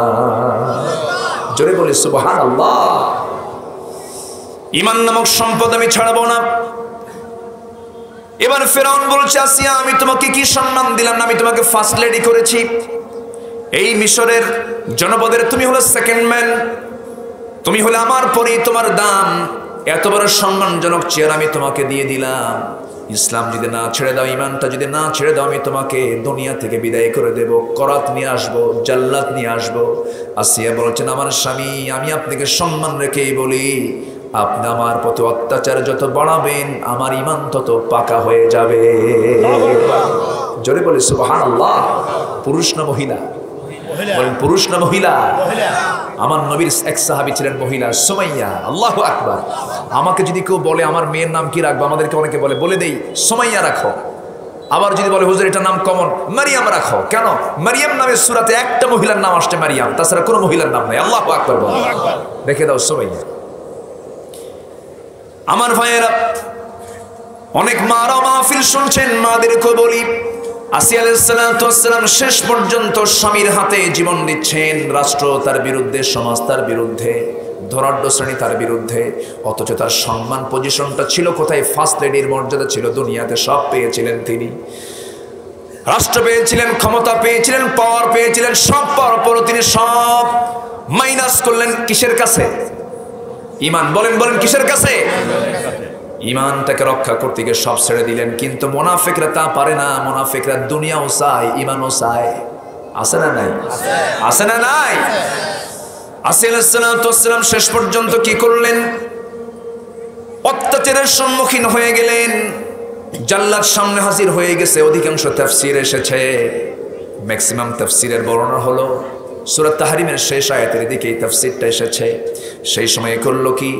জোরে বলি সুবহানাল্লাহ। ঈমান নামক সম্পদ আমি ছাড়বো না। এবার ফেরাউন বলছে, আসিয়া আমি তোমাকে কি সম্মান দিলাম না, আমি তোমাকে ফার্স্ট লেডি করেছি, এই মিশরের জনপদের তুমি হলো সেকেন্ড ম্যান, তুমি হলে আমার পরে তোমার দাম, এত বড় সম্মানজনক চেয়ার আমি তোমাকে দিয়ে দিলাম। ইসলাম যদি না ছেড়ে দাও, ইমানটা যদি না ছেড়ে দাও, আমি তোমাকে দুনিয়া থেকে বিদায় করে দেব, করাত নিয়ে আসবো, জাল্লাত নিয়ে আসবো। আসিয়া বলছেন, আমার স্বামী, আমি আপনাকে সম্মান রেখেই বলি, আপনি আমার প্রতি অত্যাচার যত বাড়াবেন আমার ইমান তত পাকা হয়ে যাবে। জোরে বলে সুবহানাল্লাহ। পুরুষ না মহিলা? বলেন পুরুষ না মহিলা? আমার নবীর এক সাহাবী ছিলেন মহিলা, সুমাইয়া। আল্লাহু আকবার। আমাকে যদি কেউ বলে আমার মেয়ের নাম কি রাখবো, আমাদেরকে অনেকে বলে দেই সুমাইয়া রাখো। আবার যদি বলে হুজুর এটা নাম কমন, মারিয়াম রাখো। কেন? মারিয়াম নামের সূরাতে একটা মহিলার নাম আসছে মারিয়াম, তাছাড়া কোনো মহিলার নাম নাই। আল্লাহু আকবার বলো, রেখে দাও সুমাইয়া। আমার ভাইয়েরা, অনেক মারা মাহফিল শুনছেন, মাদেরকে বলি, আসিয়া আলাইহিস সালাতু ওয়াস সালাম শেষ পর্যন্ত স্বামীর হাতে জীবন দিচ্ছেন। রাষ্ট্র তার বিরুদ্ধে, সমাজ তার বিরুদ্ধে, ধনাঢ্য শ্রেণী তার বিরুদ্ধে, অথচ তার সম্মান পজিশনটা ছিল কোথায়? ফার্স্ট লেডির মর্যাদা ছিল দুনিয়াতে, সব পেয়েছিলেন তিনি। রাষ্ট্র পেয়েছিলেন, ক্ষমতা পেয়েছিলেন, পাওয়ার পেয়েছিলেন, সব পাওয়ার পরও তিনি সব মাইনাস করলেন কিসের কাছে? ঈমান। বলেন বলেন কিসের কাছে? ঈমানটাকে রক্ষা করতে গিয়ে সব ছেড়ে দিলেন। কিন্তু মুনাফিকরা তা পারে না। মুনাফিকরা দুনিয়াও চায়, ঈমানও চায়। আছে না নাই? আছে না নাই? আসিয়া আলাইহিস সালাতু ওয়াস সালাম শেষ পর্যন্ত কি করলেন? অত্যাচারের সম্মুখীন হয়ে গেলেন। জাল্লাদ সামনে হাজির হয়ে গেছে। অধিকাংশ তাফসীর এসেছে, ম্যাক্সিমাম তাফসীরের বর্ণনা হলো সূরা তাহরিমের শেষ আয়াতের দিকে এই তাফসীরটা এসেছে। সেই সময় করলো কি?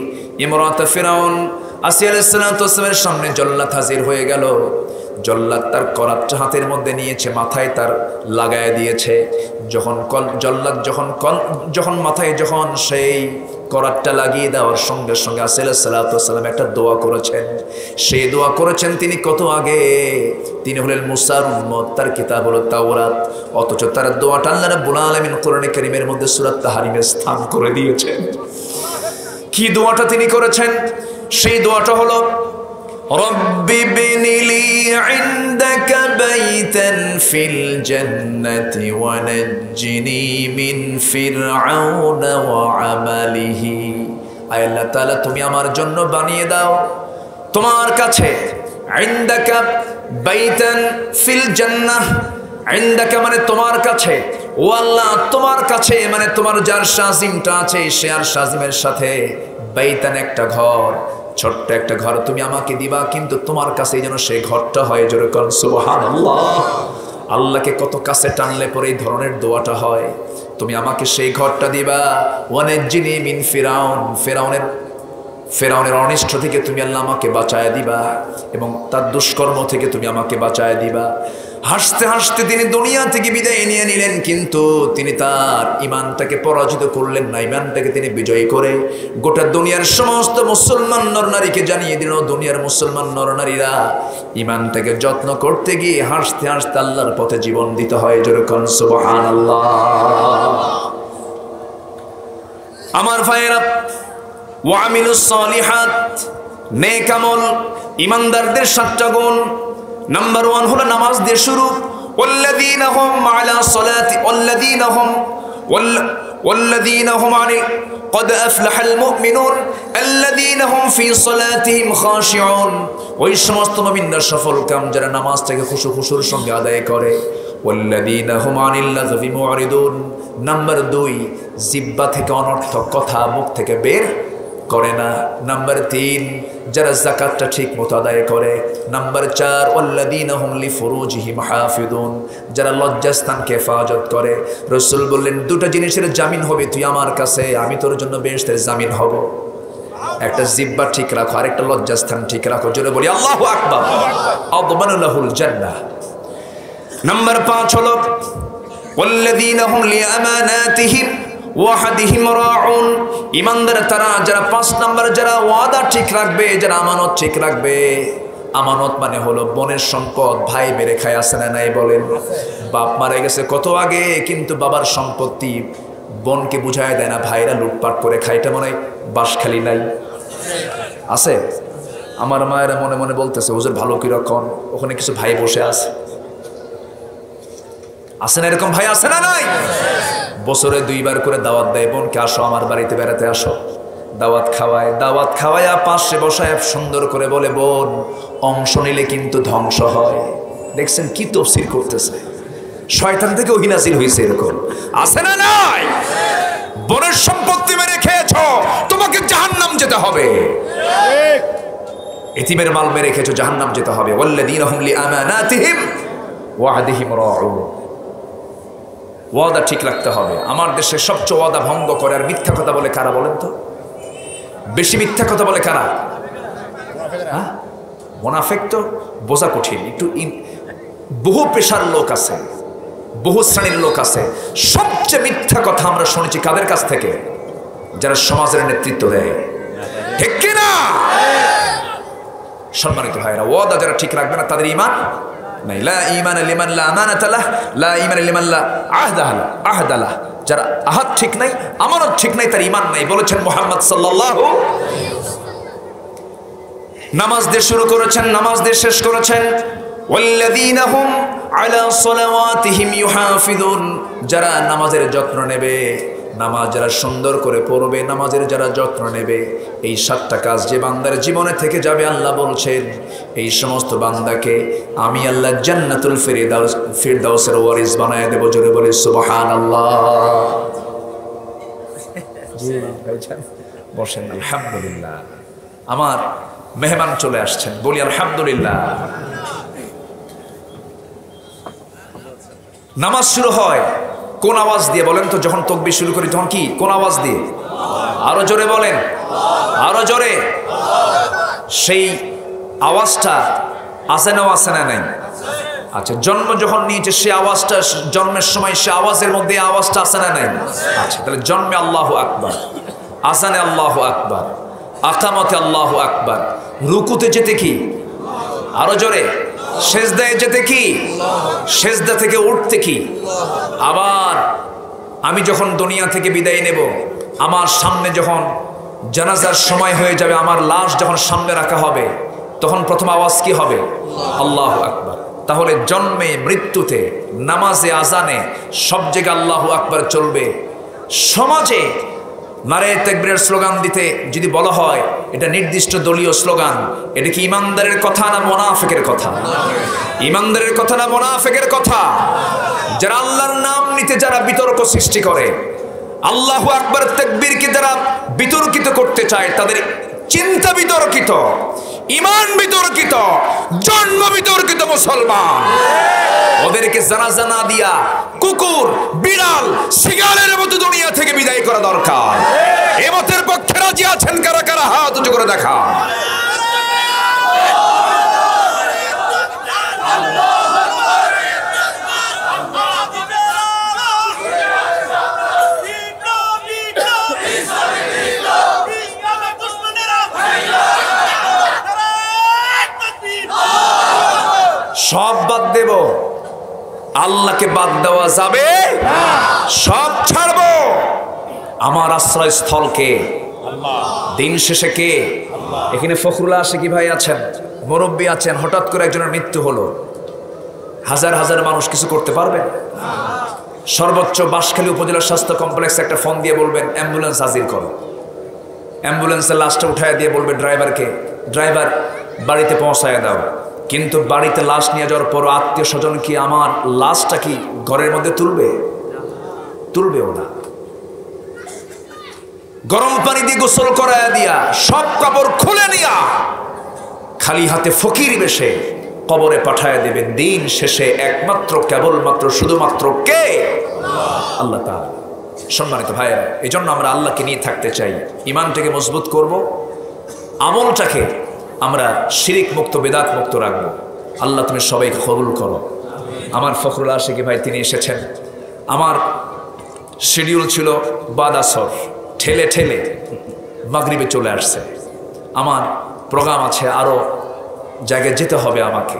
ইমরাত ফিরাউন আসিয়া আলাইহিস সালাতু ওয়াস সালামের সামনে জল্লাদ হাজির হয়ে গেল। জল্লাদ তার করাতটা হাতের মধ্যে নিয়েছে, মাথায় তার লাগায় দিয়েছে। জল্লাদ যখন মাথায় যখন সেই করাতটা লাগিয়ে দেওয়ার সঙ্গে সঙ্গে আসিয়া আলাইহিস সালাতু ওয়াস সালাম একটা দোয়া করেছেন। সেই দোয়া করেছেন তিনি কত আগে। তিনি হলেন মুসার উম্মত, তার কিতাব হলো তাওরাত। অথচ তার দোয়াটা আল্লাহ রাব্বুল আলামিন কোরআনে কারীমের মধ্যে সূরা তাহরিমে স্থান করে দিয়েছেন। কি দোয়াটা তিনি করেছেন? সেই দোয়াটা হলো, রব্বি বিনিলি ইনদাকা বাইতান ফিল জান্নাতি ওয়া নাজ্জিনি মিন ফিরআউনা ওয়া আমালিহি। আয় আল্লাহ তাআলা, তুমি আমার জন্য বানিয়ে দাও তোমার কাছে ইনদাকা বাইতান ফিল জান্নাহ। ইনদাকা মানে তোমার কাছে, ও আল্লাহ তোমার কাছে মানে তোমার যার শাজিমটা আছে, সে আর শাজিমের সাথে বাইতান একটা ঘর, ছোট্ট একটা ঘর তুমি আমাকে দিবা, কিন্তু তোমার কাছেই যেন সেই ঘরটা হয়। জোরে কোন সুবহানাল্লাহ। আল্লাহকে কত কাছে টানলে পরে এই ধরনের দোয়াটা হয়। তুমি আমাকে সেই ঘরটা দিবা। ওয়ানাজ্জিনি মিন ফিরাউন, ফেরাউনের অনিষ্ট থেকে তুমি আল্লাহ আমাকে বাঁচায় দিবা, এবং তার দুষ্কর্ম থেকে তুমি আমাকে বাঁচায় দিবা। হাসতে হাসতে তিনি দুনিয়া থেকে বিদায় নিয়ে নিলেন, কিন্তু তিনি তার ঈমানটাকে পরাজিত করলেন না। ঈমানটাকে তিনি বিজয়ী করে গোটা দুনিয়ার সমস্ত মুসলমান নরনারীকে জানিয়ে দিল, দুনিয়ার মুসলমান নরনারীরা ঈমানটাকে যত্ন করতে গিয়ে হাসতে হাসতে আল্লাহর পথে জীবন দিতে হয়। যেরকম সুবহানাল্লাহ। আমার ভাইয়েরা, ওয়ামিলুস সালিহাত, নেক আমল, ঈমানদারদের 7টা গুণ। নাম্বার 1 হলো নামাজ দিয়ে শুরু। ওয়াল্লাযীনা হুম আলা সালাতি ওয়াল্লাযীনা হুম আনি قد أفلح المؤمنون الذين هم في صلاتهم خاشعون। ওই সমস্ত মুমিনরা সফল কাম যারা নামাজটাকে খুশুর সঙ্গে আদায় করে। ওয়াল্লাযীনা হুম আনিল লাযবি মুরিদুন। নাম্বার 2, জিহ্বা থেকে অনর্থক কথা মুখ থেকে বের করে না। নাম্বার 3, যারা যাকাতটা ঠিক মতো আদায় করে। নাম্বার 4, ওয়াল্লাযীনা হুম লিফুরুজিহিম হাফিজুন, যারা লজ্জাস্থানকে হেফাজত করে। রাসূল বললেন 2টা জিনিসের জামিন হবে তুই আমার কাছে, আমি তোর জন্য বেহেশতের জামিন হব। একটা জিহ্বা ঠিক রাখো, আরেকটা লজ্জাস্থান ঠিক রাখো। জোরে বলি আল্লাহু আকবার। আদমানু লাহুল জান্নাহ। নাম্বার 5 হলো ওয়াল্লাযীনা হুম লিআমানাতিহিম ওয়াহাদিহিম রাউন। ঈমানদার তারা যারা 5 নাম্বার, যারা ওয়াদা ঠিক রাখবে, যারা আমানত ঠিক রাখবে। আমানত মানে হলো বোনের সম্পদ, ভাই মেরে খায়, আছে না নাই বলেন? বাপ মারা গেছে কত আগে, কিন্তু বাবার সম্পত্তি বোনকে বুঝায় দেয় না, ভাইরা লুটপাট করে খায়। এটা মনে হয় বাঁশখালী নাই? আছে? আমার মায়েরা মনে মনে বলতেছে হুজুর ভালো কিরকম, ওখানে কিছু ভাই বসে আছে, আছে না এরকম ভাই? আছে না নাই? বছরে 2 বার করে দাওয়াত দেয়, বোনকে আসো আমার বাড়িতে বেড়াতে আসো, দাওয়াত খাওয়ায় পাশে বসায় সুন্দর করে বলে বোন অংশ নিলে কিন্তু ধ্বংস হয়। দেখছেন কি তফসির করতেছে, শয়তান থেকে ওহী নাযিল হইছে এরকম। আছে না নাই? বোনের সম্পত্তি মেরে খেয়েছো, তোমাকে জাহান্নাম যেতে হবে। এতিমের মাল মেরে খেয়েছো, জাহান্নাম যেতে হবে। ওয়াল্লাযীনা হুম লিআমানাতিহিম ওয়া আহদিহিম রাউন। ওয়াদা ঠিক রাখতে হবে। আমার দেশে সবচেয়ে ওয়াদা ভঙ্গ করে আর মিথ্যা কথা বলে কারা বলেন তো? বেশি মিথ্যা কথা বলে কারা? হ্যাঁ, মুনাফিক তো বোঝা কঠিন। একটু বহু পেশার লোক আছে, বহু শ্রেণীর লোক আছে। সবচেয়ে মিথ্যা কথা আমরা শুনেছি কাদের কাছ থেকে? যারা সমাজের নেতৃত্ব দেয়, ঠিক কিনা? সম্মানিত ভাইরা, ওয়াদা যারা ঠিক রাখবে না তাদের ঈমান নাই। লা ঈমানা লিমান লা আমানাতা লাহ, লা ঈমানা লিমান লা আহদা লাহ। যারা আহাদ ঠিক নাই, আমানত ঠিক নাই, তার ঈমান নাই, বলেছেন মুহাম্মদ সাল্লাল্লাহু। নামাজ দিয়ে শুরু করেছেন, নামাজ দিয়ে শেষ করেছেন ওয়াল্লাযীনা হুম আলা সালাওয়াতিহিম ইউহাফিজুন। যারা নামাজের যত্ন নেবে, নামাজ যারা সুন্দর করে পড়বে, নামাজের যারা যত্ন নেবে, এই 7টা কাজ যে বান্দার জীবনে থেকে যাবে, আল্লাহ বলছেন এই সমস্ত বান্দাকে আমি আল্লাহ জান্নাতুল ফিরদাউসের ওয়ারিস বানায় দেব। জোরে বলে সুবহানাল্লাহ। জি ভাইজান বসেন। আলহামদুলিল্লাহ, আমার মেহমান চলে আসছেন, বলি আলহামদুলিল্লাহ। নামাজ শুরু হয় কোন আওয়াজ দিয়ে বলেন তো? যখন তাকবীর শুরু করি তখন কি, কোন আওয়াজ দিয়ে? আরো জোরে বলেন, আরো জোরে। সেই আওয়াজটা আছে না, আছে না নাই? আচ্ছা, জন্ম যখন নিয়েছে সে আওয়াজটা, জন্মের সময় সে আওয়াজের মধ্যে আওয়াজটা আছে না নাই? আচ্ছা, তাহলে জন্মে আল্লাহু আকবার, আজানে আল্লাহু আকবার, আকামতে আল্লাহু আকবার, রুকুতে যেতে কি, আরো জোরে, সেজদায় যেতে কি, সেজদা থেকে উঠতে কি। আবার আমি যখন দুনিয়া থেকে বিদায় নেব, আমার সামনে যখন জানাজার সময় হয়ে যাবে, আমার লাশ যখন সামনে রাখা হবে, তখন প্রথম আওয়াজ কি হবে? আল্লাহু আকবার। তাহলে জন্মে, মৃত্যুতে, নামাজে, আজানে সব জায়গায় আল্লাহু আকবার চলবে। সমাজে নারে তাকবীরের স্লোগান দিতে যদি বলা হয় এটা নির্দিষ্ট দলীয় স্লোগান, এটা কি ইমানদারের কথা না মুনাফিকের কথা? ইমানদারের কথা না মুনাফিকের কথা? যারা আল্লাহর নাম নিতে যারা বিতর্ক সৃষ্টি করে, আল্লাহু আকবার তাকবীরকে যারা বিতর্কিত করতে চায়, তাদের চিন্তা বিতর্কিত, ঈমান বিতর্কিত, জন্ম বিতর্কিত মুসলমান। ওদেরকে জানাজা না দিয়া কুকুর, বিড়াল, শিয়ালের মতো দুনিয়া থেকে বিদায় করা দরকার। এ মতের পক্ষে রাজি আছেন কারা কারা? হাত উঁচু করে দেখা। সব বাদ দেব, আল্লাহকে বাদ দেওয়া যাবে? সব ছাড়বো। আমার আশ্রয় স্থল কে? দিন শেষে কে? এখানে ফখরুল্লাহ আশিকি ভাই আছেন, মুরব্বী আছেন, হঠাৎ করে একজনের মৃত্যু হলো, হাজার হাজার মানুষ কিছু করতে পারবেন? সর্বোচ্চ বাঁশখালী উপজেলা স্বাস্থ্য কমপ্লেক্সে একটা ফোন দিয়ে বলবেন অ্যাম্বুলেন্স হাজির করো। অ্যাম্বুলেন্সের লাশটা উঠায় দিয়ে বলবে ড্রাইভারকে, ড্রাইভার বাড়িতে পৌঁছায় দাও। কিন্তু বাড়িতে লাশ নিয়ে যাওয়ার পর আত্মীয় স্বজন কি আমার লাশটা কি ঘরের মধ্যে তুলবে? তুলবেও না। গরম পানি দিয়ে গোসল করায় দিয়া, সব কাপড় খুলে নিয়া, খালি হাতে ফকির বেশে কবরে পাঠায় দেবে। দিন শেষে একমাত্র, কেবলমাত্র, শুধুমাত্র কে? আল্লাহ তাআলা। সম্মানিত ভাইয়েরা, এই জন্য আমরা আল্লাহকে নিয়ে থাকতে চাই, ইমানটাকে মজবুত করব, আমলটাকে আমরা শিরিক মুক্ত, বেদাত মুক্ত রাখবো। আল্লাহ তুমি সবাইকে কবুল করো। আমার ফখরুল আশিকি ভাই তিনি এসেছেন। আমার শিডিউল ছিল বাদ আসর, ঠেলে ঠেলে মাগরিবে চলে আসছে। আমার প্রোগ্রাম আছে, আরও জায়গায় যেতে হবে আমাকে।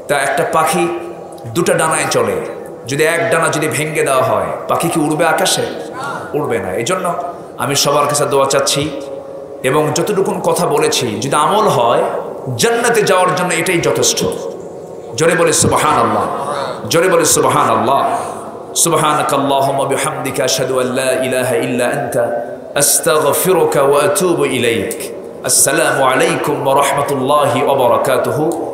তা একটা পাখি দুটা ডানায় চলে, যদি এক ডানা যদি ভেঙে দেওয়া হয়, পাখি কি উড়বে আকাশে? উড়বে না। এই জন্য আমি সবার কাছে দোয়া চাচ্ছি, এবং যতটুকুন কথা বলেছি যদি আমল হয় জান্নাতে যাওয়ার জন্য এটাই যথেষ্ট। জোরে বলে সুবহানাল্লাহ, জোরে বলে সুবহানাল্লাহ। সুবহানাকাল্লাহুম্মা বিহামদিকা আশহাদু আল লা ইলাহা ইল্লা আনতা আস্তাগফিরুকা ওয়া আতুবু ইলাইক। আসসালামু আলাইকুম ওয়া রাহমাতুল্লাহি ওয়া বারাকাতুহু।